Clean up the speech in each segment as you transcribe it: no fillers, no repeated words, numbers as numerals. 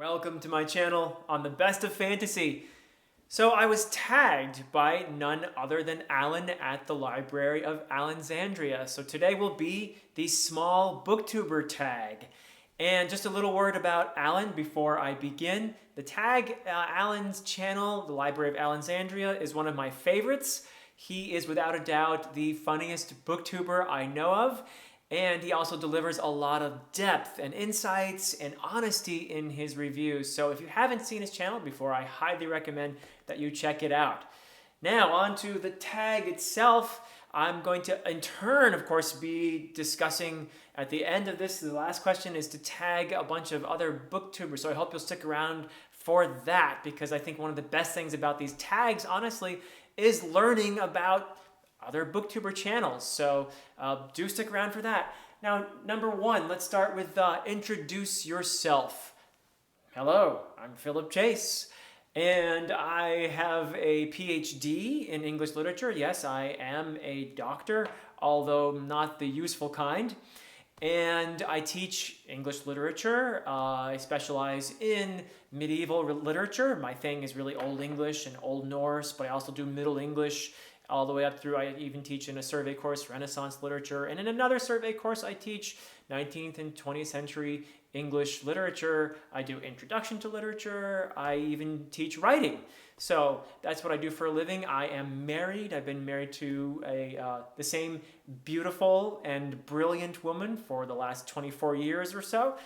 Welcome to my channel on the best of fantasy. So I was tagged by none other than Alan at the Library of Alexandria. So today will be the small booktuber tag. And just a little word about Alan before I begin. The tag, Alan's channel, the Library of Alexandria, is one of my favorites. He is without a doubt the funniest booktuber I know of. And he also delivers a lot of depth and insights and honesty in his reviews. So if you haven't seen his channel before, I highly recommend that you check it out. Now, on to the tag itself. I'm going to, in turn, of course, be discussing at the end of this. The last question is to tag a bunch of other booktubers. So I hope you'll stick around for that, because I think one of the best things about these tags, honestly, is learning about other booktuber channels. So do stick around for that. Now, number one, let's start with introduce yourself. Hello, I'm Philip Chase, and I have a PhD in English literature. Yes, I am a doctor, although not the useful kind. And I teach English literature. I specialize in medieval literature. My thing is really Old English and Old Norse, but I also do Middle English, all the way up through. I even teach in a survey course Renaissance literature, and in another survey course I teach 19th and 20th century English literature. I do introduction to literature. I even teach writing. So that's what I do for a living. I am married. I've been married to the same beautiful and brilliant woman for the last 24 years or so.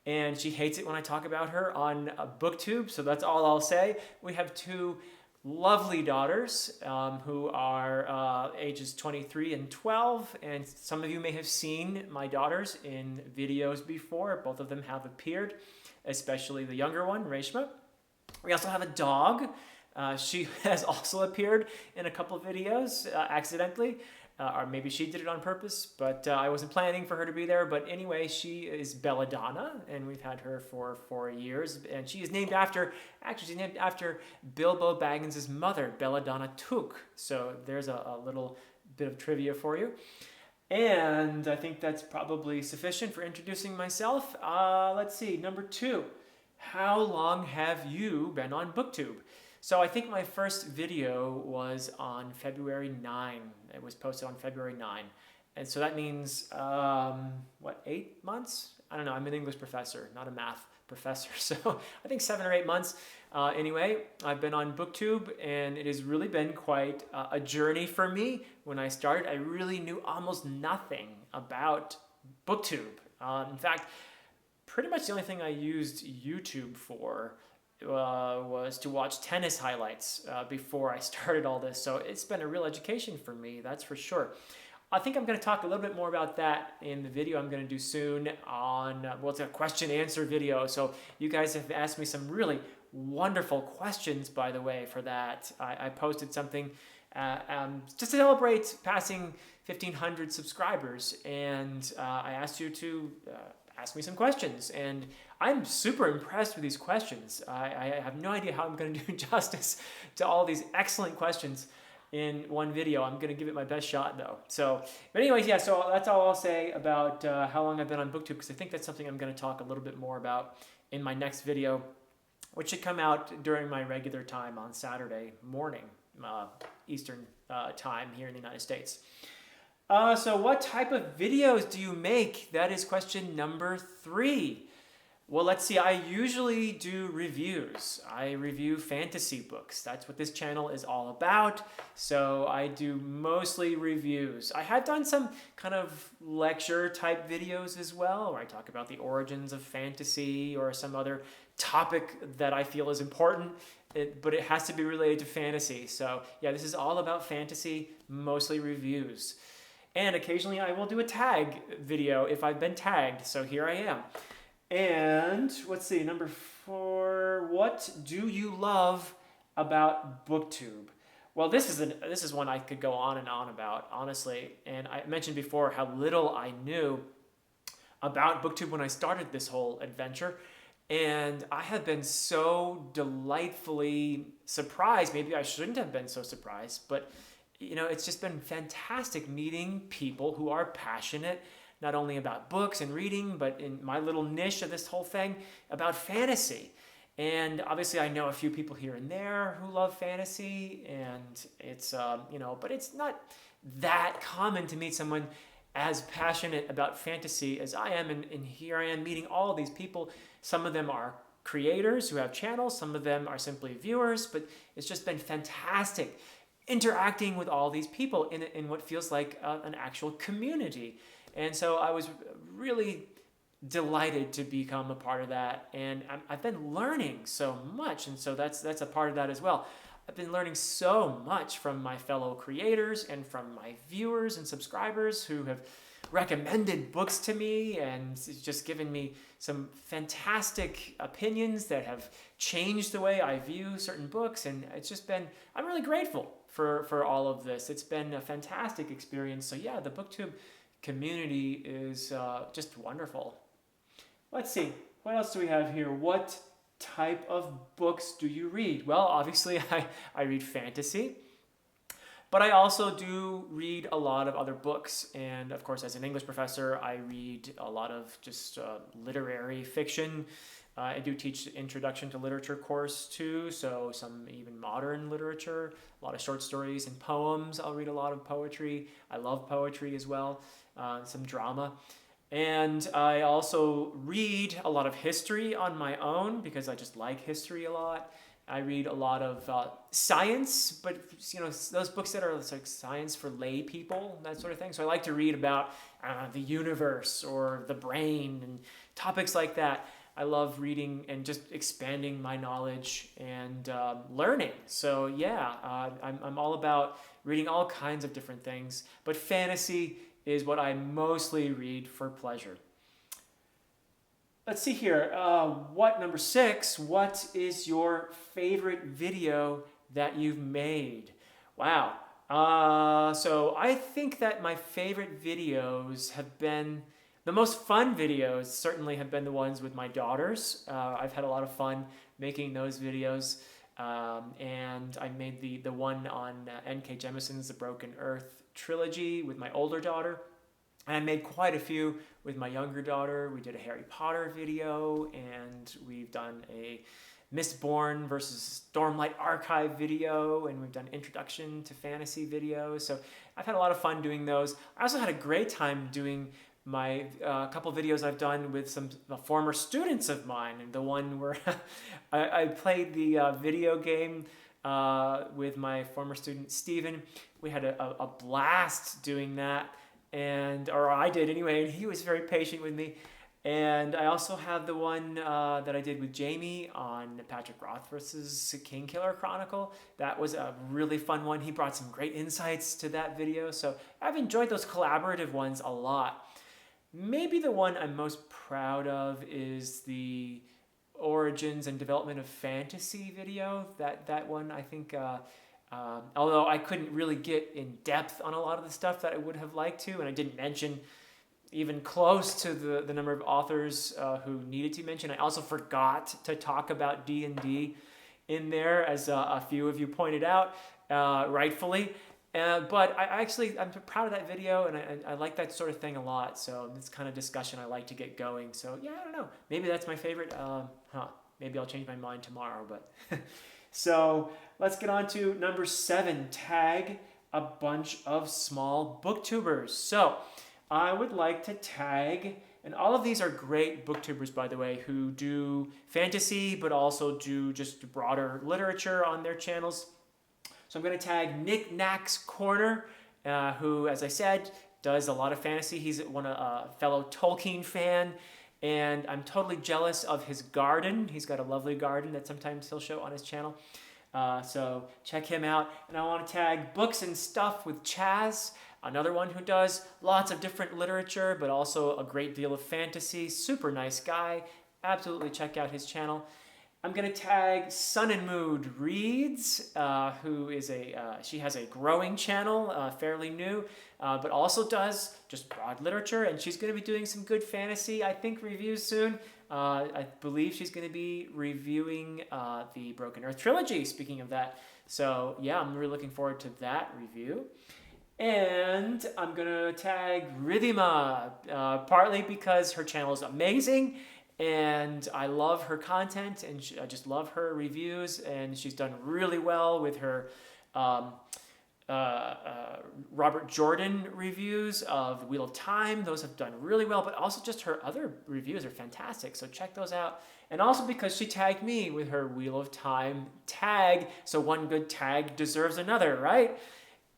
And she hates it when I talk about her on BookTube, so that's all I'll say. We have two lovely daughters who are ages 23 and 12, and some of you may have seen my daughters in videos before. Both of them have appeared, especially the younger one, Reshma. We also have a dog. She has also appeared in a couple of videos accidentally, or maybe she did it on purpose, but I wasn't planning for her to be there. But anyway, she is Belladonna, and we've had her for 4 years, and she is named after, actually she's named after Bilbo Baggins' mother, Belladonna Took. So there's a little bit of trivia for you. And I think that's probably sufficient for introducing myself. Let's see, number two, how long have you been on BookTube? So I think my first video was on February 9. It was posted on February 9. And so that means, 8 months? I don't know, I'm an English professor, not a math professor. So I think 7 or 8 months. Anyway, I've been on BookTube, and it has really been quite a journey for me. When I started, I really knew almost nothing about BookTube. In fact, pretty much the only thing I used YouTube for was to watch tennis highlights before I started all this. So it's been a real education for me, that's for sure. I think I'm going to talk a little bit more about that in the video I'm going to do soon on, it's a question answer video. So you guys have asked me some really wonderful questions, by the way, for that. I posted something just to celebrate passing 1,500 subscribers, and I asked you to ask me some questions, and I'm super impressed with these questions. I have no idea how I'm going to do justice to all these excellent questions in one video. I'm going to give it my best shot, though. So, but anyways, yeah, so that's all I'll say about how long I've been on BookTube, because I think that's something I'm going to talk a little bit more about in my next video, which should come out during my regular time on Saturday morning, Eastern time here in the United States. So what type of videos do you make? That is question number 3. Well, let's see. I usually do reviews. I review fantasy books. That's what this channel is all about. So I do mostly reviews. I have done some kind of lecture type videos as well, where I talk about the origins of fantasy or some other topic that I feel is important, but it has to be related to fantasy. So yeah, this is all about fantasy, mostly reviews. And occasionally I will do a tag video if I've been tagged. So here I am. And let's see, number 4, what do you love about BookTube? Well, this is one I could go on and on about, honestly. And I mentioned before how little I knew about BookTube when I started this whole adventure. And I have been so delightfully surprised. Maybe I shouldn't have been so surprised, but you know, it's just been fantastic meeting people who are passionate not only about books and reading, but in my little niche of this whole thing, about fantasy. And obviously, I know a few people here and there who love fantasy, and it's, but it's not that common to meet someone as passionate about fantasy as I am. And here I am meeting all of these people. Some of them are creators who have channels, some of them are simply viewers, but it's just been fantastic interacting with all these people in what feels like an actual community. And so I was really delighted to become a part of that, and I've been learning so much, and so that's a part of that as well. I've been learning so much from my fellow creators and from my viewers and subscribers who have recommended books to me and just given me some fantastic opinions that have changed the way I view certain books. And it's just been, I'm really grateful for all of this. It's been a fantastic experience. So yeah, the BookTube community is just wonderful. Let's see, what else do we have here? What type of books do you read? Well, obviously I read fantasy, but I also do read a lot of other books. And of course, as an English professor, I read a lot of just literary fiction. I do teach the Introduction to Literature course too, so some even modern literature, a lot of short stories and poems. I'll read a lot of poetry. I love poetry as well, some drama. And I also read a lot of history on my own because I just like history a lot. I read a lot of science, but those books that are like science for lay people, that sort of thing. So I like to read about the universe or the brain and topics like that. I love reading and just expanding my knowledge and learning. So yeah, I'm all about reading all kinds of different things, but fantasy is what I mostly read for pleasure. Let's see here. Number 6, what is your favorite video that you've made? Wow. So I think that my favorite videos have been, the most fun videos certainly have been the ones with my daughters. I've had a lot of fun making those videos. And I made the one on N.K. Jemisin's The Broken Earth trilogy with my older daughter. And I made quite a few with my younger daughter. We did a Harry Potter video, and we've done a Mistborn versus Stormlight Archive video, and we've done Introduction to Fantasy videos. So I've had a lot of fun doing those. I also had a great time doing my couple videos I've done with some former students of mine, and the one where I played the video game with my former student Steven. We had a blast doing that, or I did anyway, and he was very patient with me. And I also have the one that I did with Jamie on Patrick Rothfuss's Kingkiller Chronicle. That was a really fun one. He brought some great insights to that video. So I've enjoyed those collaborative ones a lot. Maybe the one I'm most proud of is the origins and development of fantasy video. That one, I think, although I couldn't really get in depth on a lot of the stuff that I would have liked to, and I didn't mention even close to the number of authors who needed to mention. I also forgot to talk about D&D in there, as a few of you pointed out, rightfully. But I'm proud of that video, and I like that sort of thing a lot. So this kind of discussion I like to get going. So yeah, I don't know. Maybe that's my favorite. Maybe I'll change my mind tomorrow. But so let's get on to number 7. Tag a bunch of small booktubers. So I would like to tag, and all of these are great booktubers, by the way, who do fantasy, but also do just broader literature on their channels. So I'm going to tag Nick Knack's Corner, who, as I said, does a lot of fantasy. He's a fellow Tolkien fan, and I'm totally jealous of his garden. He's got a lovely garden that sometimes he'll show on his channel. So check him out. And I want to tag Books and Stuff with Chaz, another one who does lots of different literature, but also a great deal of fantasy. Super nice guy. Absolutely check out his channel. I'm going to tag Sun and Mood Reads, who is she has a growing channel, fairly new, but also does just broad literature, and she's going to be doing some good fantasy, I think, reviews soon. I believe she's going to be reviewing the Broken Earth trilogy, speaking of that. So yeah, I'm really looking forward to that review. And I'm going to tag Ridhima, partly because her channel is amazing, and I love her content, and I just love her reviews, and she's done really well with her um, Robert Jordan reviews of the Wheel of Time. Those have done really well, but also just her other reviews are fantastic, so check those out. And also because she tagged me with her Wheel of Time tag, so one good tag deserves another, right?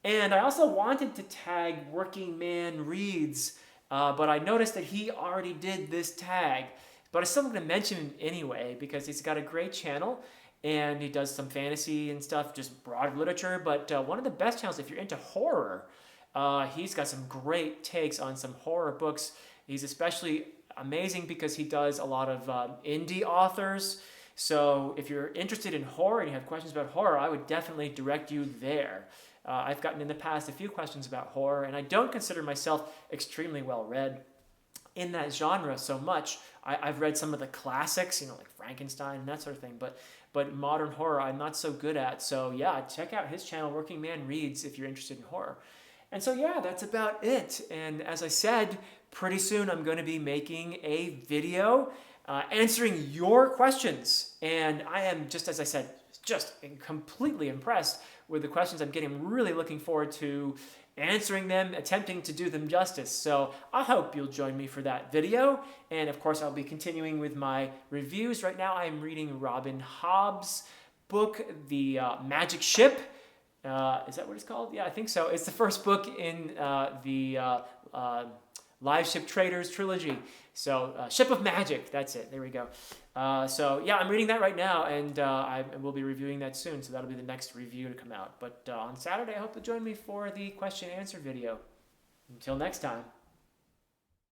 And I also wanted to tag Working Man Reads, but I noticed that he already did this tag. But I'm still going to mention him anyway because he's got a great channel and he does some fantasy and stuff, just broad literature. But one of the best channels if you're into horror, he's got some great takes on some horror books. He's especially amazing because he does a lot of indie authors. So if you're interested in horror and you have questions about horror, I would definitely direct you there. I've gotten in the past a few questions about horror, and I don't consider myself extremely well read in that genre so much. I've read some of the classics, like Frankenstein and that sort of thing, but modern horror I'm not so good at. So yeah, check out his channel, Working Man Reads, if you're interested in horror. And so yeah, that's about it. And as I said, pretty soon I'm going to be making a video answering your questions. And I am, just as I said, just completely impressed with the questions I'm getting. I'm really looking forward to answering them, attempting to do them justice. So I hope you'll join me for that video. And of course, I'll be continuing with my reviews. Right now, I'm reading Robin Hobb's book, The Magic Ship. Is that what it's called? Yeah, I think so. It's the first book in the Live Ship Traders trilogy. So Ship of Magic, that's it. There we go. So yeah, I'm reading that right now, and I will be reviewing that soon. So that'll be the next review to come out. But on Saturday, I hope you'll join me for the question and answer video. Until next time.